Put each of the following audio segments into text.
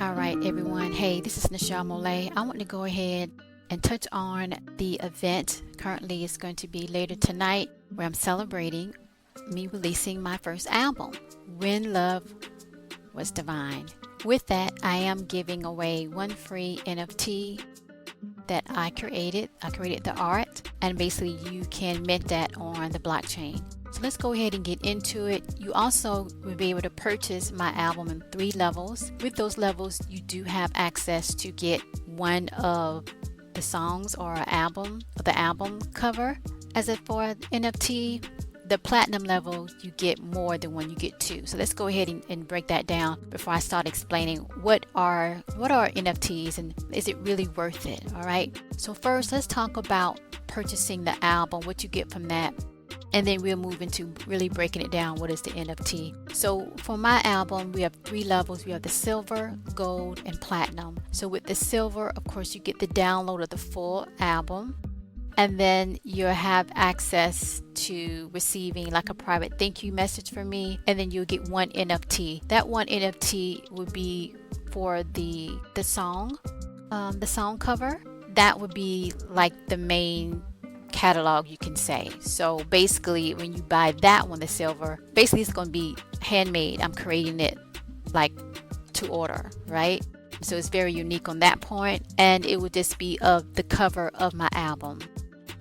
Alright everyone, hey, this is Nichel MOLIAE. I want to go ahead and touch on the event. Currently it's going to be later tonight where I'm celebrating me releasing my first album, When Love Was Divine. With that, I am giving away one free NFT that I created. I created the art, and basically you can mint that on the blockchain. So let's go ahead and get into it. You also will be able to purchase my album in 3 levels. With those levels, you do have access to get one of the songs or the album cover. As for NFT, the platinum level, you get more than one, you get 2. So let's go ahead and break that down before I start explaining what are NFTs and is it really worth it. All right, so first let's talk about purchasing the album, what you get from that, and then we'll move into really breaking it down. What is the NFT? So for my album, we have 3 levels. We have the silver, gold, and platinum. So with the silver, of course, you get the download of the full album, and then you'll have access to receiving like a private thank you message from me, and then you'll get one NFT. That one NFT would be for the song cover. That would be like the main catalog, you can say. So basically when you buy that one, the silver, basically it's going to be handmade. I'm creating it like to order, right? So it's very unique on that point, and it would just be of the cover of my album.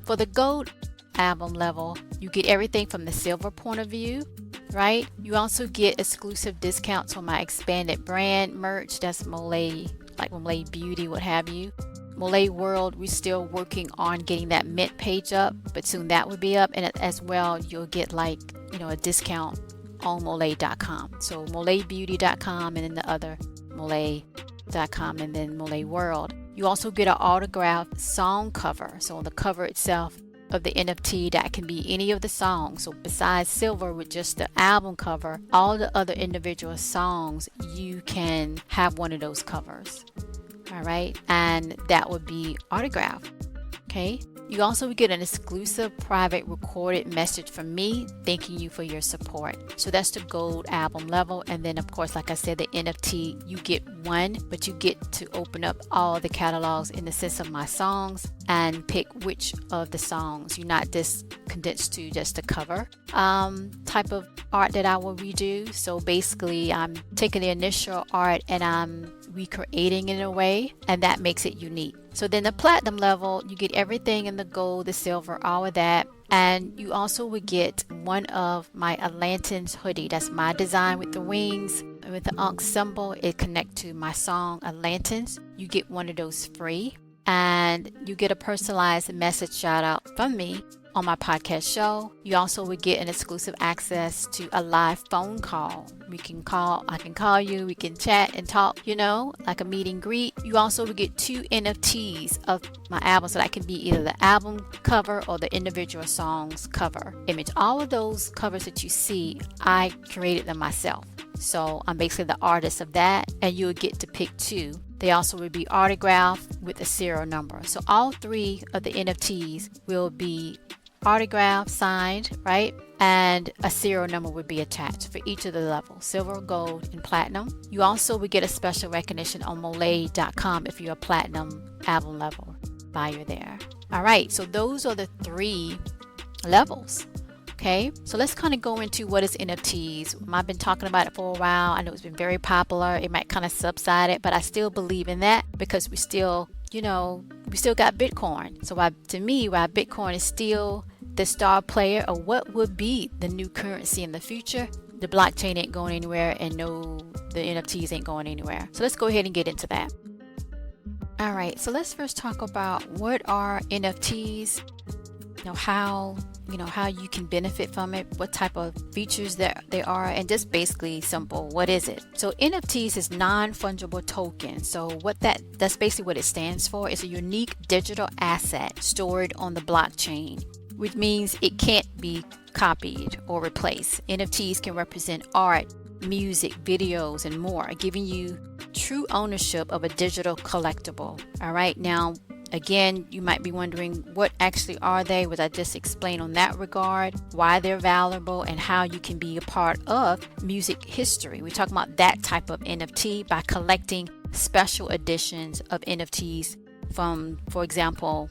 For the gold album level, you get everything from the silver point of view, right? You also get exclusive discounts on my expanded brand merch. That's MOLIAE, like MOLIAE Beauty, what have you. MOLIAE World, we're still working on getting that mint page up, but soon that will be up. And as well, you'll get like, a discount on MOLIAE.com. So MOLIAEbeauty.com, and then the other MOLIAE.com, and then MOLIAE World. You also get an autographed song cover. So on the cover itself of the NFT, that can be any of the songs. So besides silver with just the album cover, all the other individual songs, you can have one of those covers. All right, and that would be autographed. Okay, you also would get an exclusive private recorded message from me thanking you for your support. So that's the gold album level. And then of course, like I said, the NFT, you get one, but you get to open up all the catalogs in the sense of my songs and pick which of the songs. You're not just condensed to just the cover type of art that I will redo. So basically I'm taking the initial art and I'm recreating it in a way, and that makes it unique. So then the platinum level, you get everything in the gold, the silver, all of that. And you also would get one of my Atlantis hoodie. That's my design with the wings, with the Ankh symbol. It connects to my song Atlantis. You get one of those free, and you get a personalized message shout out from me on my podcast show. You also would get an exclusive access to a live phone call. I can call you, we can chat and talk, like a meet and greet. You also would get 2 NFTs of my album, so that can be either the album cover or the individual songs cover image. All of those covers that you see, I created them myself. So I'm basically the artist of that, and you'll get to pick 2. They also will be autographed with a serial number. So all 3 of the NFTs will be autograph signed, right? And a serial number would be attached for each of the levels, silver, gold, and platinum. You also would get a special recognition on MOLIAE.com if you're a platinum album level buyer there. All right, so those are the 3 levels. Okay, so let's kind of go into what is NFTs. I've been talking about it for a while. I know it's been very popular. It might kind of subside it, but I still believe in that because we still got Bitcoin. So to me, while Bitcoin is still the star player of what would be the new currency in the future, the blockchain ain't going anywhere, and no, the NFTs ain't going anywhere. So let's go ahead and get into that. All right, so let's first talk about what are NFTs, how you can benefit from it, what type of features that they are, and just basically simple, what is it? So NFTs is non-fungible token. So that's basically what it stands for. It's a unique digital asset stored on the blockchain, which means it can't be copied or replaced. NFTs can represent art, music, videos, and more, giving you true ownership of a digital collectible. All right, now again, you might be wondering what actually are they, which I just explained on that regard, why they're valuable, and how you can be a part of music history. We're talking about that type of NFT by collecting special editions of NFTs from, for example,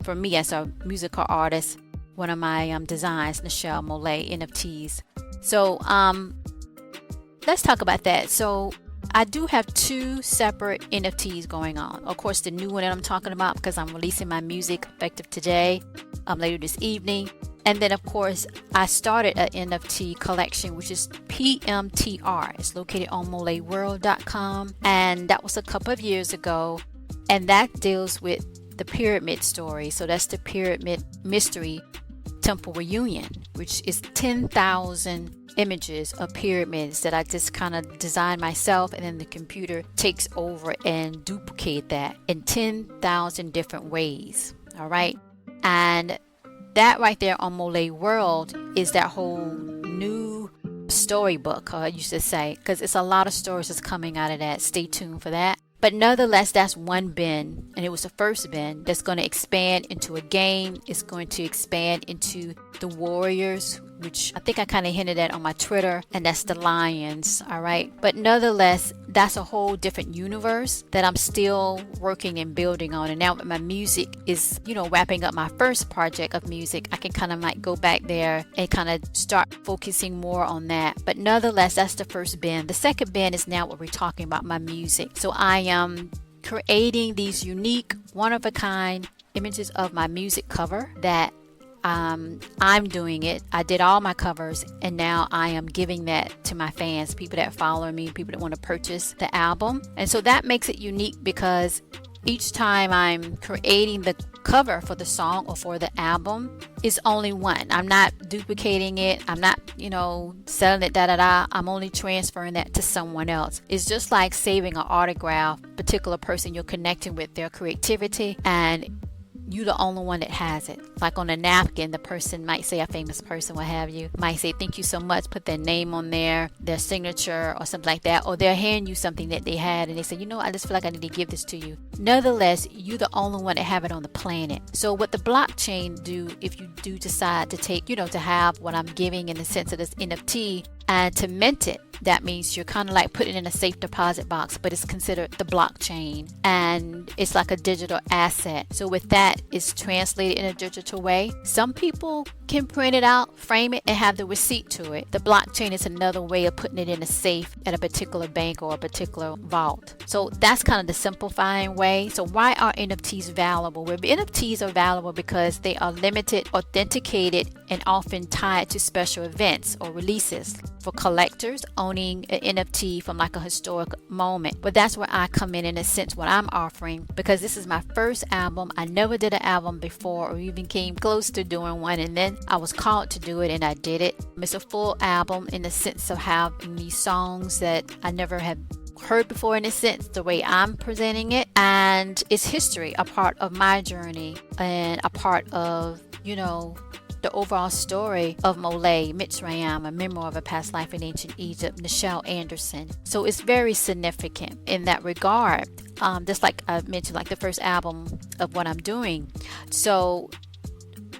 for me as a musical artist, one of my designs, Nichel MOLIAE NFTs. So let's talk about that. So I do have two separate NFTs going on. Of course, the new one that I'm talking about, because I'm releasing my music effective today, later this evening. And then, of course, I started an NFT collection, which is PMTR. It's located on MOLIAEworld.com. And that was a couple of years ago. And that deals with the pyramid story. So that's the Pyramid Mystery Temple Reunion, which is 10,000 images of pyramids that I just kind of designed myself, and then the computer takes over and duplicate that in 10,000 different ways. All right. And that right there on MOLIAE World is that whole new storybook, I used to say, because it's a lot of stories that's coming out of that. Stay tuned for that. But nonetheless, that's one bin, and it was the first bin that's going to expand into a game. It's going to expand into the Warriors, which I think I kind of hinted at on my Twitter, and that's the Lions. All right. But nonetheless, that's a whole different universe that I'm still working and building on. And now that my music is, wrapping up my first project of music, I can kind of like go back there and kind of start focusing more on that. But nonetheless, that's the first bin. The second bin is now what we're talking about, my music. So I am creating these unique, one-of-a-kind images of my music cover that I'm doing it. I did all my covers, and now I am giving that to my fans, people that follow me, people that want to purchase the album. And so that makes it unique because each time I'm creating the cover for the song or for the album, it's only one. I'm not duplicating it. I'm not, selling it, I'm only transferring that to someone else. It's just like saving an autograph, particular person you're connecting with, their creativity, and you the only one that has it. Like on a napkin, the person might say, a famous person, what have you, might say thank you so much, put their name on there, their signature or something like that, or they're handing you something that they had and they say, I just feel like I need to give this to you. Nonetheless, you the only one that have it on the planet. So what the blockchain do, if you do decide to take, to have what I'm giving in the sense of this NFT and to mint it, that means you're kind of like putting it in a safe deposit box, but it's considered the blockchain, and it's like a digital asset. So with that, it's translated in a digital way. Some people can print it out, frame it, and have the receipt to it. The blockchain is another way of putting it in a safe at a particular bank or a particular vault. So that's kind of the simplifying way. So why are NFTs valuable? Well, NFTs are valuable because they are limited, authenticated, and often tied to special events or releases. For collectors owning an NFT from like a historic moment. But that's where I come in a sense, what I'm offering, because this is my first album. I never did an album before or even came close to doing one, and then I was called to do it and I did it. It's a full album in the sense of having these songs that I never have heard before, in a sense, the way I'm presenting it, and it's history, a part of my journey and a part of, the overall story of MOLIAE, Mitzrayim, a memoir of a past life in ancient Egypt, Nichelle Anderson. So it's very significant in that regard. Just like I mentioned, like the first album of what I'm doing. So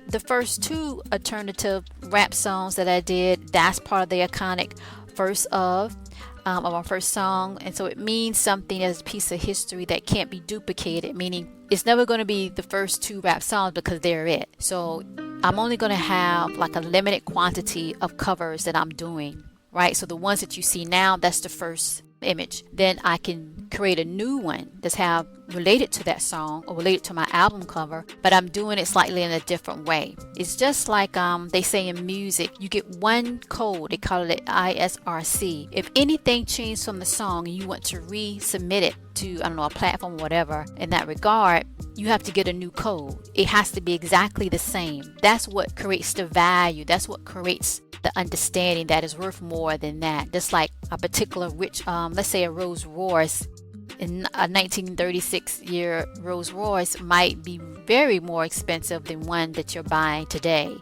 the first two alternative rap songs that I did, that's part of the iconic verse of our first song. And so it means something as a piece of history that can't be duplicated, meaning it's never going to be the first two rap songs because they're it. So I'm only going to have like a limited quantity of covers that I'm doing, right? So the ones that you see now, that's the first image. Then I can create a new one that's have related to that song or related to my album cover, but I'm doing it slightly in a different way. It's just like they say in music, you get one code, they call it ISRC. If anything changed from the song and you want to resubmit it to, a platform or whatever, in that regard, you have to get a new code. It has to be exactly the same. That's what creates the value. That's what creates the understanding that is worth more than that. Just like a particular rich, let's say a Rolls Royce, in a 1936 year Rolls Royce might be very more expensive than one that you're buying today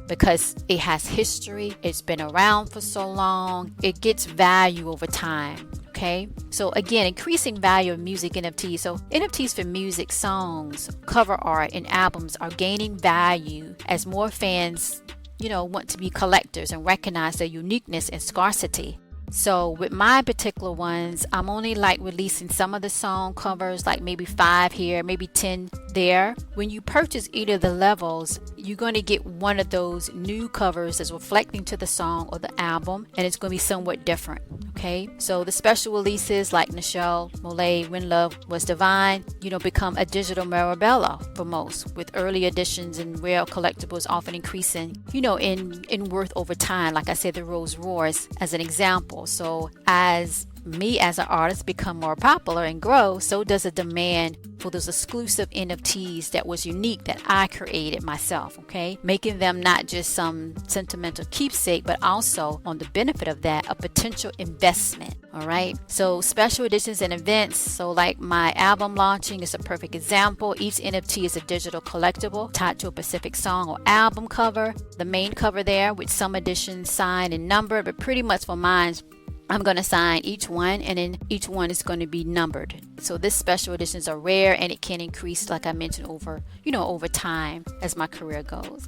because it has history, it's been around for so long, it gets value over time. Okay, so again, increasing value of music NFTs. So NFTs for music, songs, cover art, and albums are gaining value as more fans want to be collectors and recognize their uniqueness and scarcity. So with my particular ones, I'm only like releasing some of the song covers, like maybe 5 here, maybe 10 there. When you purchase either of the levels, you're going to get one of those new covers that's reflecting to the song or the album, and it's going to be somewhat different. Okay, so the special releases like Nichel MOLIAE, When Love Was Divine, become a digital Marabella for most, with early editions and rare collectibles often increasing, in worth over time. Like I said, the Rolls Royce as an example. So as me as an artist become more popular and grow, so does a demand for those exclusive NFTs that was unique that I created myself, okay? Making them not just some sentimental keepsake, but also on the benefit of that, a potential investment, all right? So special editions and events, so like my album launching is a perfect example. Each NFT is a digital collectible tied to a specific song or album cover. The main cover there with some editions signed and numbered, but pretty much for mine, I'm going to sign each one, and then each one is going to be numbered. So this special editions are rare, and it can increase, like I mentioned, over time as my career goes.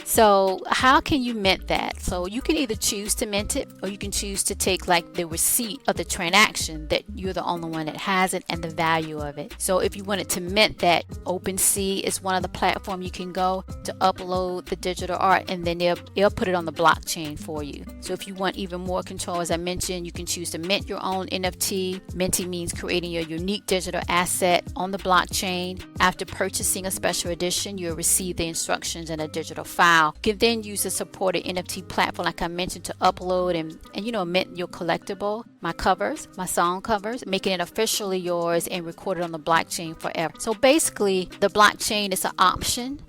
So how can you mint that? So you can either choose to mint it, or you can choose to take like the receipt of the transaction that you're the only one that has it and the value of it. So if you wanted to mint that, OpenSea is one of the platforms you can go to upload the digital art, and then they'll put it on the blockchain for you. So if you want even more control, as I mentioned, you can choose to mint your own NFT. Minting means creating your unique digital asset on the blockchain. After purchasing a special edition, you'll receive the instructions in a digital file. You can then use the supported NFT platform, like I mentioned, to upload and mint your collectible, my covers, my song covers, making it officially yours and recorded on the blockchain forever. So basically, the blockchain is an option,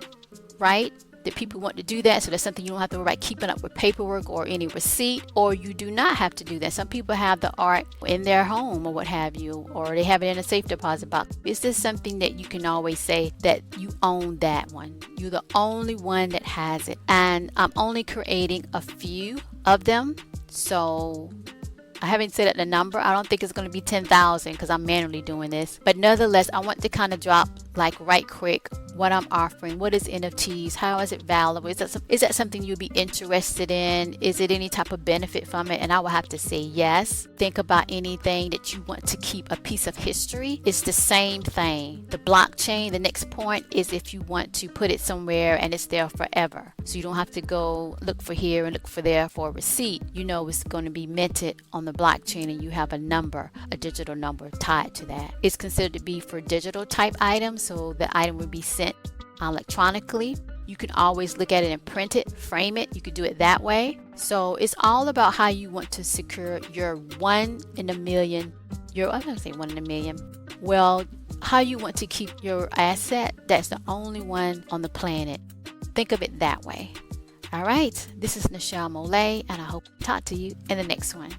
right? That people want to do that, so that's something you don't have to worry about keeping up with paperwork or any receipt, or you do not have to do that. Some people have the art in their home or what have you, or they have it in a safe deposit box. Is this something that you can always say that you own that one? You're the only one that has it, and I'm only creating a few of them, so I haven't set the number. I don't think it's going to be 10,000 because I'm manually doing this. But nonetheless, I want to kind of drop like right quick what I'm offering. What is NFTs? How is it valuable? Is that something you'd be interested in? Is it any type of benefit from it? And I will have to say yes. Think about anything that you want to keep a piece of history. It's the same thing. The blockchain, the next point is if you want to put it somewhere and it's there forever. So you don't have to go look for here and look for there for a receipt. It's going to be minted on the blockchain, and you have a number, a digital number tied to that. It's considered to be for digital type items, so the item will be sent electronically. You can always look at it and print it, frame it. You could do it that way. So it's all about how you want to secure your 1 in a million. I'm going to say 1 in a million. Well, how you want to keep your asset that's the only one on the planet. Think of it that way. All right, this is Nichel MOLIAE, and I hope to talk to you in the next one.